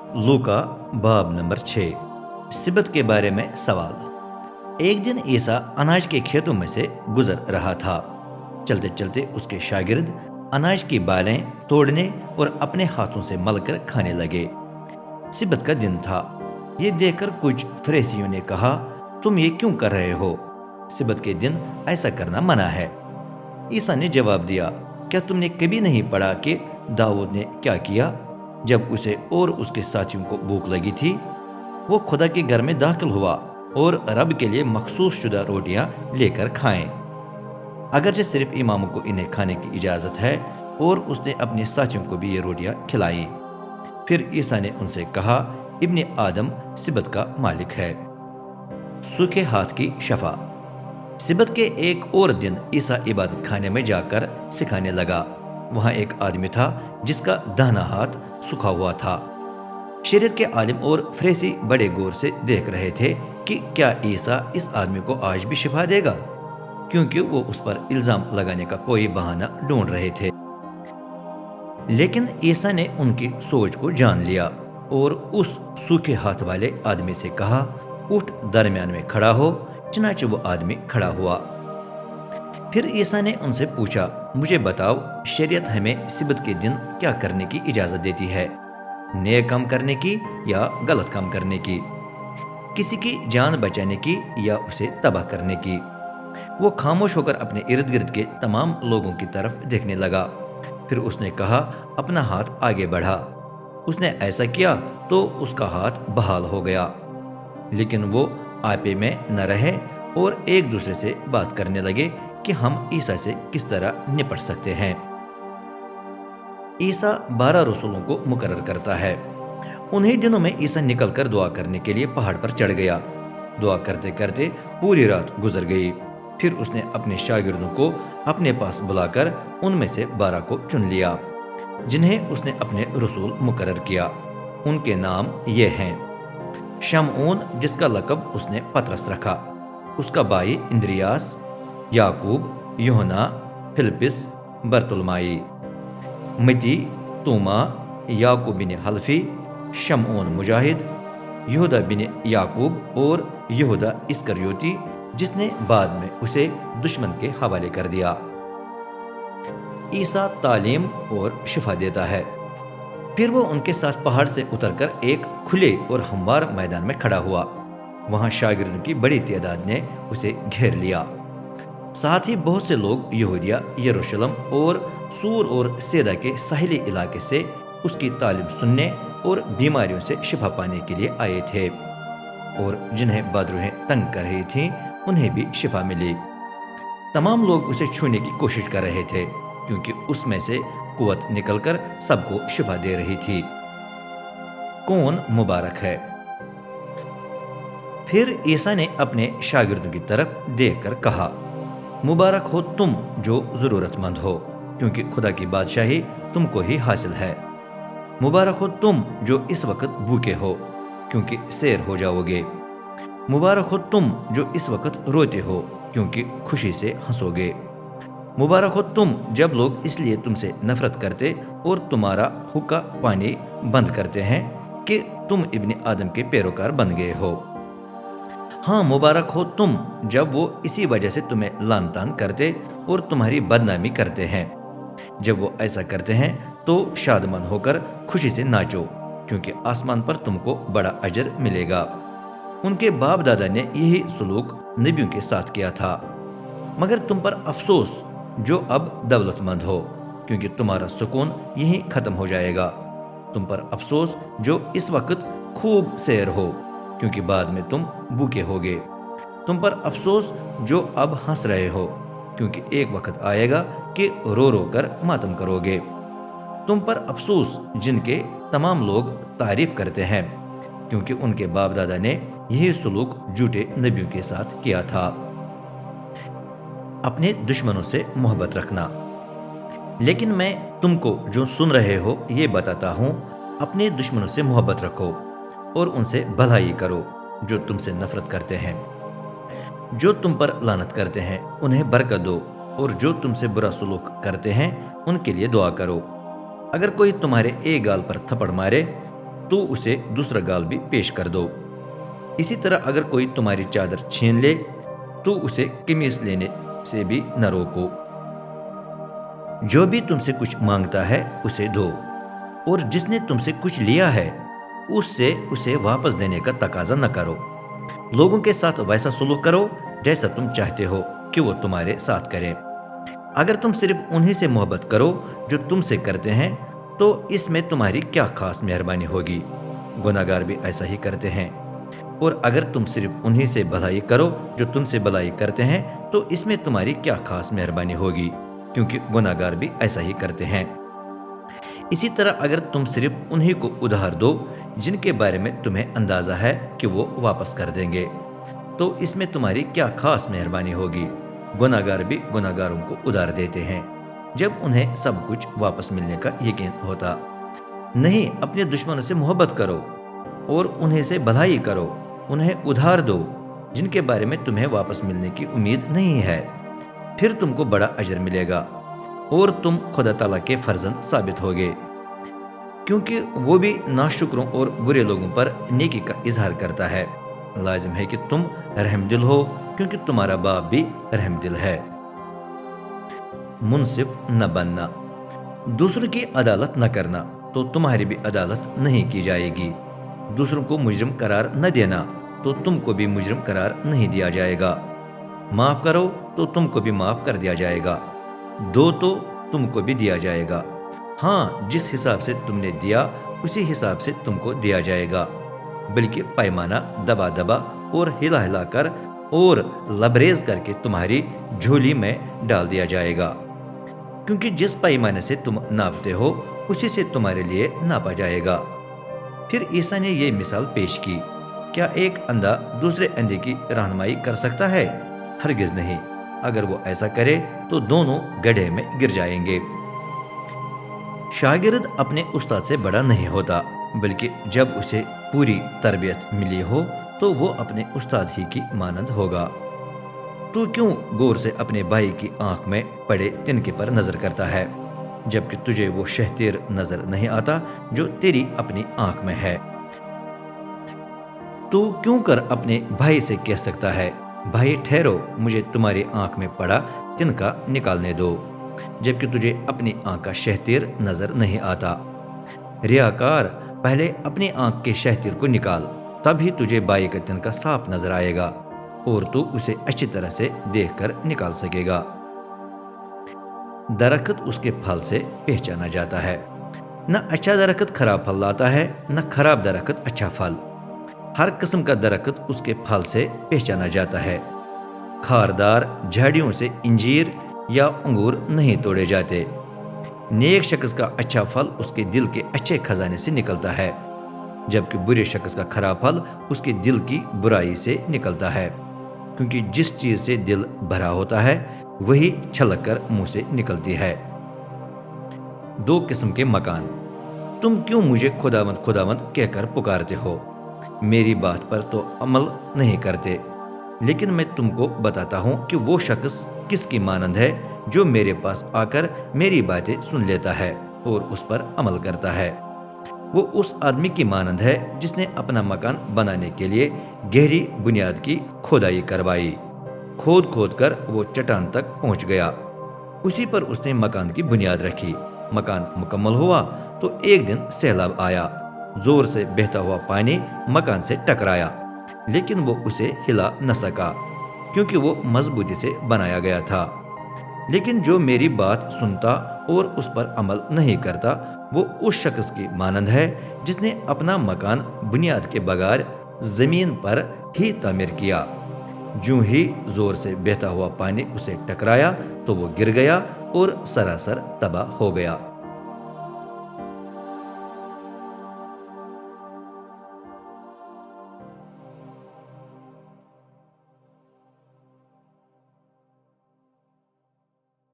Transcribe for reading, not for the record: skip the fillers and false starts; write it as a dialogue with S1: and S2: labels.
S1: लूका बाब नंबर 6। सिबत के बारे में सवाल। एक दिन ईसा अनाज के खेतों में से गुजर रहा था। चलते चलते उसके शागिर्द अनाज की बालें तोड़ने और अपने हाथों से मलकर खाने लगे। सिबत का दिन था। ये देखकर कुछ फरीसियों ने कहा, तुम ये क्यों कर रहे हो? सिबत के दिन ऐसा करना मना है। ईसा ने जवाब दिया, क्या तुमने कभी नहीं पढ़ा कि दाऊद ने क्या किया जब उसे और उसके साथियों को भूख लगी थी? वो खुदा के घर में दाखिल हुआ और रब के लिए मखसूस शुदा रोटियां लेकर खाएं। अगरचे सिर्फ इमामों को इन्हें खाने की इजाज़त है, और उसने अपने साथियों को भी ये रोटियां खिलाई। फिर ईसा ने उनसे कहा, इब्ने आदम सिबत का मालिक है। सूखे हाथ की शफा। सिबत के एक और दिन ईसा इबादत खाने में जाकर सिखाने लगा। वहां एक आदमी था जिसका दाहिना हाथ सूखा हुआ था। शरीयत के आलिम और फरीसी बड़े गौर से देख रहे थे कि क्या ईसा इस आदमी को आज भी शिफा देगा, क्योंकि वो उस पर इल्जाम लगाने का कोई बहाना ढूंढ रहे थे। लेकिन ईसा ने उनकी सोच को जान लिया और उस सूखे हाथ वाले आदमी से कहा, उठ दरमियान में खड़ा हो। चनाचे वो आदमी खड़ा हुआ। फिर ईसा ने उनसे पूछा, मुझे बताओ, शरीयत हमें सिबत के दिन क्या करने की इजाजत देती है? नेक काम करने की या गलत काम करने की? किसी की जान बचाने की या उसे तबाह करने की? वो खामोश होकर अपने इर्द गिर्द के तमाम लोगों की तरफ देखने लगा। फिर उसने कहा, अपना हाथ आगे बढ़ा। उसने ऐसा किया तो उसका हाथ बहाल हो गया। लेकिन वो आपे में न रहे और एक दूसरे से बात करने लगे कि हम ईसा से किस तरह निपट सकते हैं। ईसा 12 रसूलों को मुकर्रर करता है। उन्हीं दिनों में ईसा निकलकर दुआ करने के लिए पहाड़ पर चढ़ गया। दुआ करते करते पूरी रात गुजर गई। फिर उसने अपने शागिर्दों को अपने पास बुलाकर उनमें से 12 को चुन लिया, जिन्हें उसने अपने रसूल मुकर्रर किया। उनके नाम ये हैं: शमऊन, जिसका लक़ब उसने पतरस रखा, उसका भाई इंद्रियास, याकूब, यूहन्ना, फिलिप्पुस, बरतुलमाई, मती, तोमा, याकूब बिन हल्फी, शमऊन मुजाहिद, यहूदा बिन याकूब और यहूदा इस्करियोती, जिसने बाद में उसे दुश्मन के हवाले कर दिया। ईसा तालीम और शिफा देता है। फिर वो उनके साथ पहाड़ से उतरकर एक खुले और हमवार मैदान में खड़ा हुआ। वहां शागिर्दों की बड़ी तादाद ने उसे घेर लिया। साथ ही बहुत से लोग यहूदिया, यरूशलेम और सूर और सैदा के साहिली इलाके से उसकी तालीम सुनने और बीमारियों से शिफा पाने के लिए आए थे, और जिन्हें बदरूहें तंग कर रही थीं उन्हें भी शिफा मिली। तमाम लोग उसे छूने की कोशिश कर रहे थे, क्योंकि उसमें से कुव्वत निकलकर सबको शिफा दे रही थी। कौन मुबारक है? फिर ईसा ने अपने शागिर्दों की तरफ देखकर कहा, मुबारक हो तुम जो जरूरतमंद हो, क्योंकि खुदा की बादशाही तुमको ही हासिल है। मुबारक हो तुम जो इस वक्त भूखे हो, क्योंकि सैर हो जाओगे। मुबारक हो तुम जो इस वक्त रोते हो, क्योंकि खुशी से हंसोगे। मुबारक हो तुम जब लोग इसलिए तुमसे नफरत करते और तुम्हारा हुक्का पानी बंद करते हैं कि तुम इब्ने आदम के पैरोकार बन गए हो। हाँ, मुबारक हो तुम जब वो इसी वजह से तुम्हें लान तान करते और तुम्हारी बदनामी करते हैं। जब वो ऐसा करते हैं तो शादमान होकर खुशी से नाचो, क्योंकि आसमान पर तुमको बड़ा अजर मिलेगा। उनके बाप दादा ने यही सलूक नबियों के साथ किया था। मगर तुम पर अफसोस जो अब दौलतमंद हो, क्योंकि तुम्हारा सुकून यहीं खत्म हो जाएगा। तुम पर अफसोस जो इस वक्त खूब सैर हो, क्योंकि बाद में तुम भूखे होगे। तुम पर अफसोस जो अब हंस रहे हो, क्योंकि एक वक्त आएगा कि रो रो कर मातम करोगे। तुम पर अफसोस जिनके तमाम लोग तारीफ करते हैं, क्योंकि उनके बाप दादा ने यही सलूक झूठे नबियों के साथ किया था। अपने दुश्मनों से मोहब्बत रखना। लेकिन मैं तुमको जो सुन रहे हो ये बताता हूँ, अपने दुश्मनों से मोहब्बत रखो और उनसे भलाई करो जो तुमसे नफरत करते हैं। जो तुम पर लानत करते हैं उन्हें बरकत दो, और जो तुमसे बुरा सलूक करते हैं उनके लिए दुआ करो। अगर कोई तुम्हारे एक गाल पर थप्पड़ मारे تو اسے دوسرا گال بھی پیش کر دو۔ اسی طرح اگر کوئی تمہاری چادر چھین لے تو اسے قمیص لینے سے بھی نہ روکو۔ جو بھی تم سے کچھ مانگتا ہے اسے دو، اور جس نے تم سے کچھ لیا ہے اس سے اسے واپس دینے کا تقاضا نہ کرو۔ لوگوں کے ساتھ ویسا سلوک کرو جیسا تم چاہتے ہو کہ وہ تمہارے ساتھ کریں۔ اگر تم صرف انہی سے محبت کرو جو تم سے کرتے ہیں تو اس میں تمہاری کیا خاص مہربانی ہوگی، گناہگار بھی ایسا ہی کرتے ہیں۔ اور اگر تم صرف انہی سے بھلائی کرو جو تم سے بھلائی کرتے ہیں تو اس میں تمہاری کیا خاص مہربانی ہوگی، کیونکہ گناہگار بھی ایسا ہی کرتے ہیں۔ اسی طرح اگر تم صرف انہی کو ادھار دو جن کے بارے میں تمہیں اندازہ ہے کہ وہ واپس کر دیں گے، تو اس میں تمہاری کیا خاص مہربانی ہوگی، گناہگار بھی گناہگاروں کو ادھار دیتے ہیں جب انہیں سب کچھ واپس ملنے کا یقین ہوتا۔ نہیں، اپنے دشمنوں سے محبت کرو اور انہیں سے بھلائی کرو، انہیں ادھار دو جن کے بارے میں تمہیں واپس ملنے کی امید نہیں ہے، پھر تم کو بڑا اجر ملے گا اور تم خدا تعالیٰ کے فرزند ثابت ہوگے، کیونکہ وہ بھی ناشکروں اور برے لوگوں پر نیکی کا اظہار کرتا ہے۔ لازم ہے کہ تم رحم دل ہو کیونکہ تمہارا باپ بھی رحم دل ہے۔ منصف نہ بننا، دوسروں کی عدالت نہ کرنا تو تمہاری بھی عدالت نہیں کی جائے گی۔ دوسروں کو مجرم قرار نہ دینا تو تم کو بھی مجرم قرار نہیں دیا جائے گا۔ معاف کرو تو تم کو بھی معاف کر دیا جائے گا، دو تو تم کو بھی دیا جائے گا۔ ہاں، جس حساب سے تم نے دیا اسی حساب سے تم کو دیا جائے گا، بلکہ پیمانہ دبا دبا اور ہلا ہلا کر اور لبریز کر کے تمہاری جھولی میں ڈال دیا جائے گا، کیونکہ جس پیمانے سے تم ناپتے ہو اسی سے تمہارے لیے ناپا جائے گا۔ پھر عیسیٰ نے یہ مثال پیش کی، کیا ایک اندھا دوسرے اندھے کی رہنمائی کر سکتا ہے؟ ہرگز نہیں، اگر وہ ایسا کرے تو دونوں گڈھے میں گر جائیں گے۔ شاگرد اپنے استاد سے بڑا نہیں ہوتا، بلکہ جب اسے پوری تربیت ملی ہو تو وہ اپنے استاد ہی کی مانند ہوگا۔ تو کیوں غور سے اپنے بھائی کی آنکھ میں پڑے تنکے پر نظر کرتا ہے جبکہ تجھے وہ شہتیر نظر نہیں آتا جو تیری اپنی آنکھ میں ہے؟ تو کیوں کر اپنے بھائی سے کہہ سکتا ہے، بھائی ٹھہرو، مجھے تمہاری آنکھ میں پڑا تنکا نکالنے دو، جبکہ تجھے اپنی آنکھ کا شہتیر نظر نہیں آتا؟ ریاکار، پہلے اپنی آنکھ کے شہتیر کو نکال، تب ہی تجھے بھائی کا تنکا صاف نظر آئے گا اور تو اسے اچھی طرح سے دیکھ کر نکال سکے گا۔ درخت اس کے پھل سے پہچانا جاتا ہے۔ نہ اچھا درخت خراب پھل لاتا ہے، نہ خراب درخت اچھا پھل۔ ہر قسم کا درخت اس کے پھل سے پہچانا جاتا ہے۔ کھاردار جھاڑیوں سے انجیر یا انگور نہیں توڑے جاتے۔ نیک شخص کا اچھا پھل اس کے دل کے اچھے خزانے سے نکلتا ہے، جبکہ برے شخص کا خراب پھل اس کے دل کی برائی سے نکلتا ہے، کیونکہ جس چیز سے دل بھرا ہوتا ہے وہی چھلک کر منہ سے نکلتی ہے۔ دو قسم کے مکان۔ تم کیوں مجھے خداوند خداوند کہہ کر پکارتے ہو، میری بات پر تو عمل نہیں کرتے؟ لیکن میں تم کو بتاتا ہوں کہ وہ شخص کس کی مانند ہے جو میرے پاس آ کر میری باتیں سن لیتا ہے اور اس پر عمل کرتا ہے۔ وہ اس آدمی کی مانند ہے جس نے اپنا مکان بنانے کے لیے گہری بنیاد کی کھودائی کروائی۔ کھود کھود کر وہ چٹان تک پہنچ گیا، اسی پر اس نے مکان کی بنیاد رکھی۔ مکان مکمل ہوا تو ایک دن سیلاب آیا، زور سے بہتا ہوا پانی مکان سے ٹکرایا، لیکن وہ اسے ہلا نہ سکا کیونکہ وہ مضبوطی سے بنایا گیا تھا۔ لیکن جو میری بات سنتا اور اس پر عمل نہیں کرتا وہ اس شخص کی مانند ہے جس نے اپنا مکان بنیاد کے بغیر زمین پر ہی تعمیر کیا۔ جو ہی زور سے بہتا ہوا پانی اسے ٹکرایا تو وہ گر گیا اور سراسر تباہ ہو گیا۔